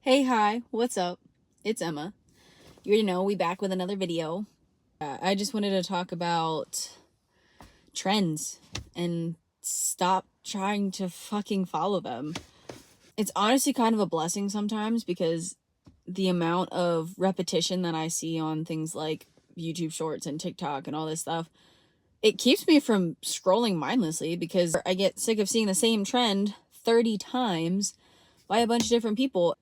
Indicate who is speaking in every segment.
Speaker 1: Hey, hi, what's up? It's Emma. You already know, we back with another video. I just wanted to talk about trends and stop trying to fucking follow them. It's honestly kind of a blessing sometimes because the amount of repetition that I see on things like YouTube Shorts and TikTok and all this stuff, it keeps me from scrolling mindlessly because I get sick of seeing the same trend 30 times by a bunch of different people.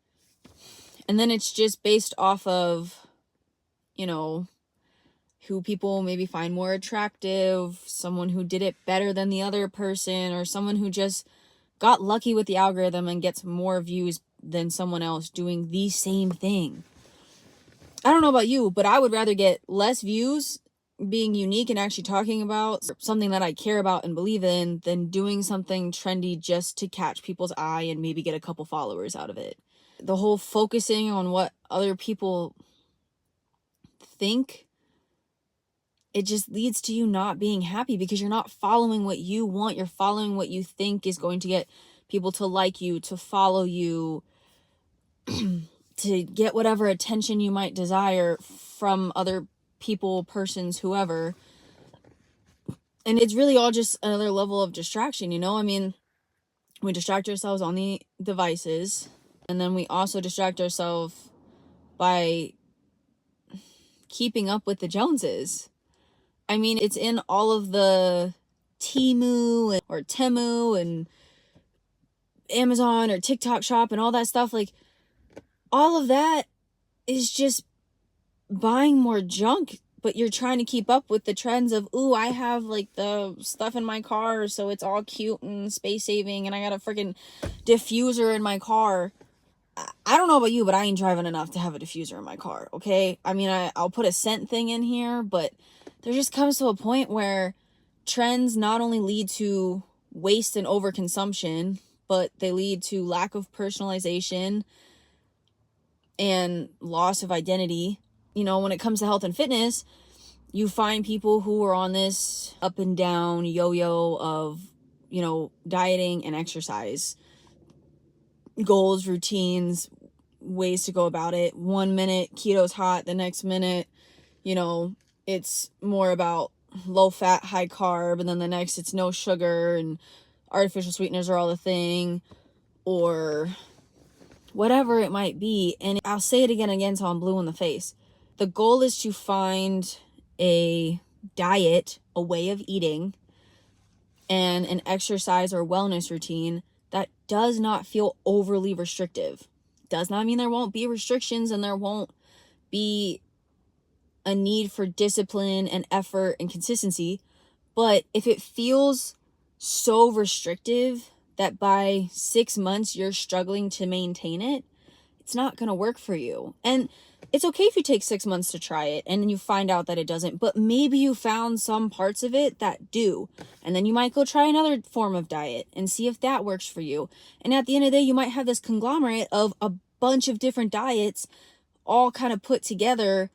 Speaker 1: And then it's just based off of, you know, who people maybe find more attractive, someone who did it better than the other person, or someone who just got lucky with the algorithm and gets more views than someone else doing the same thing. I don't know about you, but I would rather get less views being unique and actually talking about something that I care about and believe in than doing something trendy just to catch people's eye and maybe get a couple followers out of it. The whole focusing on what other people think, it just leads to you not being happy because you're not following what you want. You're following what you think is going to get people to like you, to follow you, to get whatever attention you might desire from other people, persons, whoever. And it's really all just another level of distraction, you know? I mean, we distract ourselves on the devices, and then we also distract ourselves by keeping up with the Joneses. I mean, it's in all of the Temu or Temu and Amazon or TikTok shop and all that stuff. Like, all of that is just buying more junk, but you're trying to keep up with the trends of, ooh, I have like the stuff in my car, so it's all cute and space saving, and I got a freaking diffuser in my car. I don't know about you, but I ain't driving enough to have a diffuser in my car, okay? I mean, I'll put a scent thing in here, but there just comes to a point where trends not only lead to waste and overconsumption, but they lead to lack of personalization and loss of identity. You know, when it comes to health and fitness, you find people who are on this up and down yo-yo of, you know, dieting and exercise goals, routines, ways to go about it. 1 minute keto's hot, the next minute, you know, it's more about low fat, high carb, and then the next it's no sugar and artificial sweeteners are all the thing, or whatever it might be. And I'll say it again and again so I'm blue in the face. The goal is to find a diet, a way of eating, and an exercise or wellness routine that does not feel overly restrictive. Does not mean there won't be restrictions and there won't be a need for discipline and effort and consistency. But if it feels so restrictive that by 6 months you're struggling to maintain it, it's not going to work for you. And it's okay if you take 6 months to try it and then you find out that it doesn't, but maybe you found some parts of it that do. And then you might go try another form of diet and see if that works for you. And at the end of the day, you might have this conglomerate of a bunch of different diets all kind of put together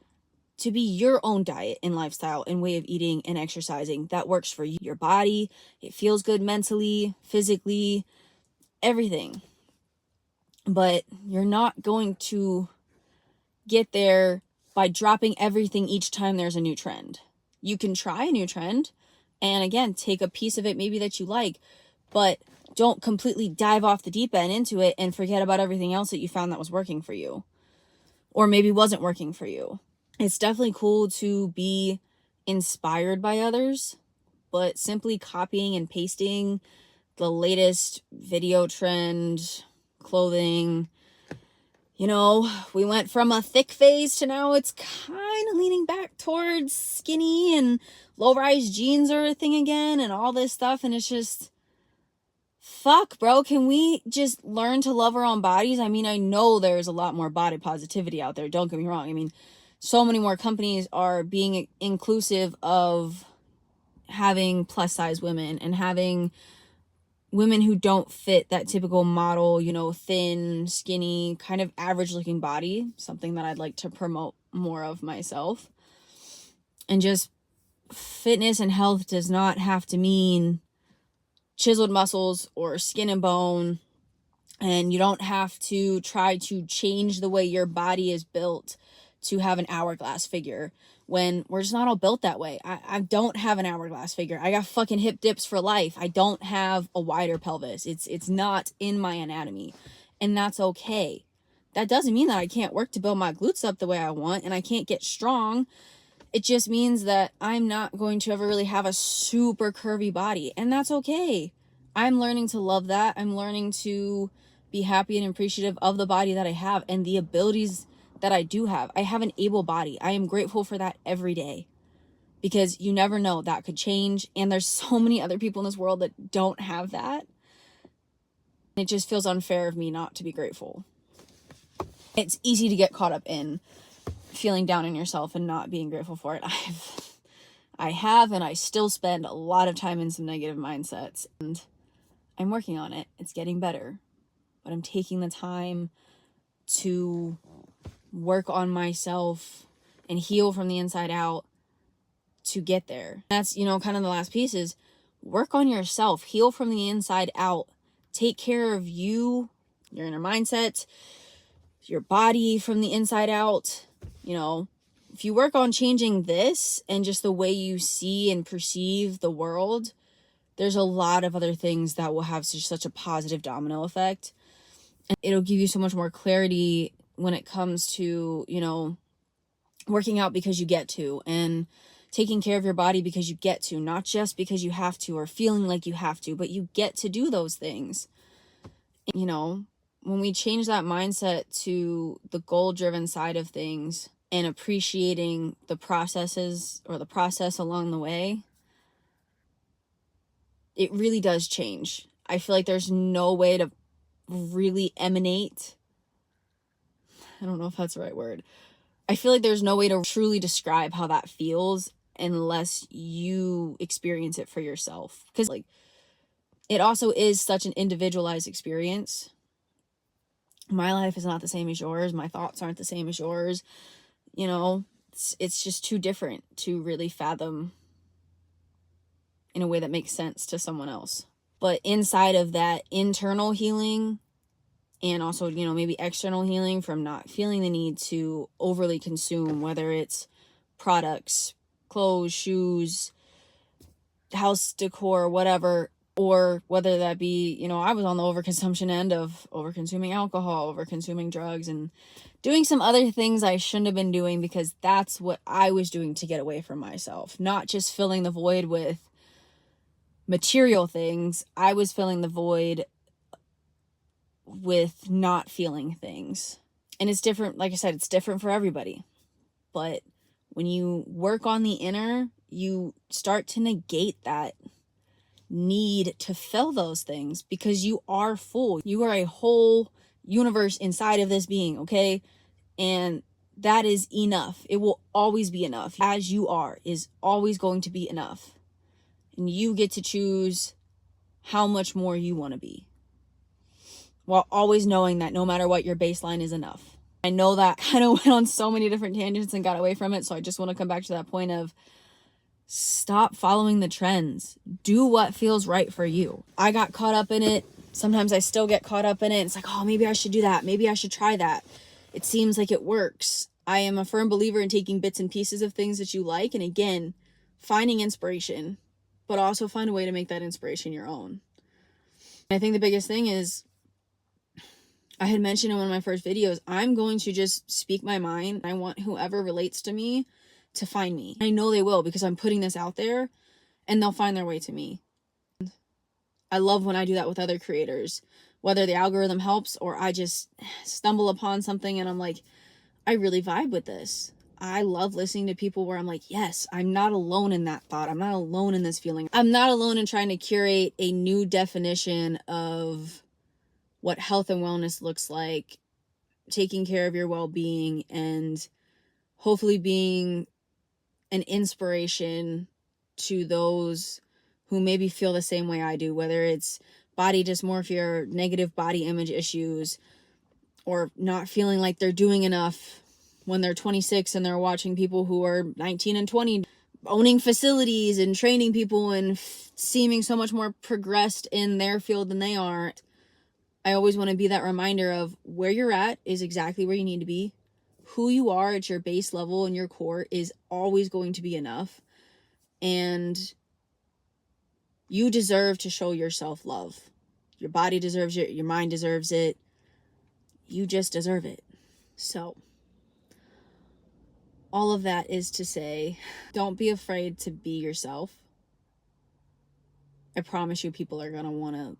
Speaker 1: to be your own diet and lifestyle and way of eating and exercising that works for you, your body. It feels good mentally, physically, everything. But you're not going to get there by dropping everything each time there's a new trend. You can try a new trend and again, take a piece of it maybe that you like, but don't completely dive off the deep end into it and forget about everything else that you found that was working for you or maybe wasn't working for you. It's definitely cool to be inspired by others, but simply copying and pasting the latest video trend, clothing, you know, we went from a thick phase to now it's kind of leaning back towards skinny and low-rise jeans are a thing again and all this stuff. And it's just, fuck, bro. Can we just learn to love our own bodies? I mean, I know there's a lot more body positivity out there. Don't get me wrong. I mean, so many more companies are being inclusive of having plus size women and having women who don't fit that typical model, you know, thin, skinny, kind of average looking body, something that I'd like to promote more of myself. And just fitness and health does not have to mean chiseled muscles or skin and bone. And you don't have to try to change the way your body is built to have an hourglass figure, when we're just not all built that way. I don't have an hourglass figure. I got fucking hip dips for life. I don't have a wider pelvis. It's not in my anatomy, and that's okay. That doesn't mean that I can't work to build my glutes up the way I want and I can't get strong. It just means that I'm not going to ever really have a super curvy body, and that's okay. I'm learning to love that. I'm learning to be happy and appreciative of the body that I have and the abilities that I do have. I have an able body. I am grateful for that every day, because you never know, that could change. And there's so many other people in this world that don't have that. It just feels unfair of me not to be grateful. It's easy to get caught up in feeling down on yourself and not being grateful for it. I have, and I still spend a lot of time in some negative mindsets, and I'm working on it. It's getting better, but I'm taking the time to work on myself and heal from the inside out to get there. That's, kind of the last piece is work on yourself, heal from the inside out, take care of you, your inner mindset, your body from the inside out. If you work on changing this and just the way you see and perceive the world, there's a lot of other things that will have such a positive domino effect. And it'll give you so much more clarity when it comes to, working out because you get to, and taking care of your body because you get to, not just because you have to or feeling like you have to, but you get to do those things. When we change that mindset to the goal-driven side of things and appreciating the processes or the process along the way, it really does change. I feel like there's no way to really emanate. I don't know if that's the right word. I feel like there's no way to truly describe how that feels unless you experience it for yourself. Because it also is such an individualized experience. My life is not the same as yours. My thoughts aren't the same as yours. It's just too different to really fathom in a way that makes sense to someone else. But inside of that internal healing, and also, maybe external healing from not feeling the need to overly consume, whether it's products, clothes, shoes, house decor, whatever, or whether that be, I was on the overconsumption end of overconsuming alcohol, overconsuming drugs, and doing some other things I shouldn't have been doing because that's what I was doing to get away from myself. Not just filling the void with material things. I was filling the void with not feeling things. And it's different. Like I said, it's different for everybody. But when you work on the inner, you start to negate that need to fill those things, because you are full. You are a whole universe inside of this being, okay? And that is enough. It will always be enough. As you are is always going to be enough. And you get to choose how much more you want to be, while always knowing that no matter what, your baseline is enough. I know that kind of went on so many different tangents and got away from it, so I just want to come back to that point of stop following the trends. Do what feels right for you. I got caught up in it. Sometimes I still get caught up in it. It's like, oh, maybe I should do that. Maybe I should try that. It seems like it works. I am a firm believer in taking bits and pieces of things that you like, and again, finding inspiration, but also find a way to make that inspiration your own. I think the biggest thing is, I had mentioned in one of my first videos, I'm going to just speak my mind. I want whoever relates to me to find me. I know they will, because I'm putting this out there and they'll find their way to me. I love when I do that with other creators, whether the algorithm helps or I just stumble upon something and I'm like, I really vibe with this. I love listening to people where I'm like, yes, I'm not alone in that thought. I'm not alone in this feeling. I'm not alone in trying to curate a new definition of what health and wellness looks like, taking care of your well-being, and hopefully being an inspiration to those who maybe feel the same way I do, whether it's body dysmorphia or negative body image issues, or not feeling like they're doing enough when they're 26 and they're watching people who are 19 and 20 owning facilities and training people and seeming so much more progressed in their field than they are. I always want to be that reminder of where you're at is exactly where you need to be. Who you are at your base level and your core is always going to be enough. And you deserve to show yourself love. Your body deserves it. Your mind deserves it. You just deserve it. So, all of that is to say, don't be afraid to be yourself. I promise you people are going to want to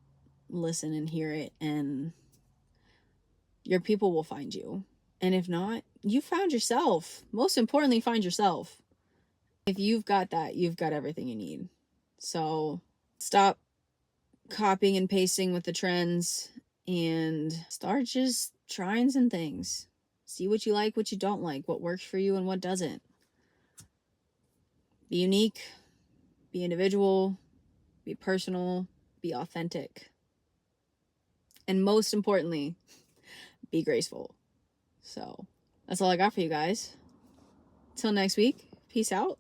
Speaker 1: listen and hear it, and your people will find you. And if not, you found yourself. Most importantly, find yourself. If you've got that, you've got everything you need. So stop copying and pasting with the trends and start just trying some things. See what you like, what you don't like, what works for you and what doesn't. Be unique, be individual, be personal, be authentic. And most importantly, be graceful. So that's all I got for you guys. Till next week, peace out.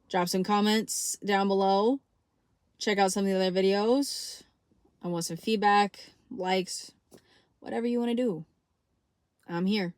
Speaker 1: Drop some comments down below. Check out some of the other videos. I want some feedback, likes, whatever you want to do. I'm here.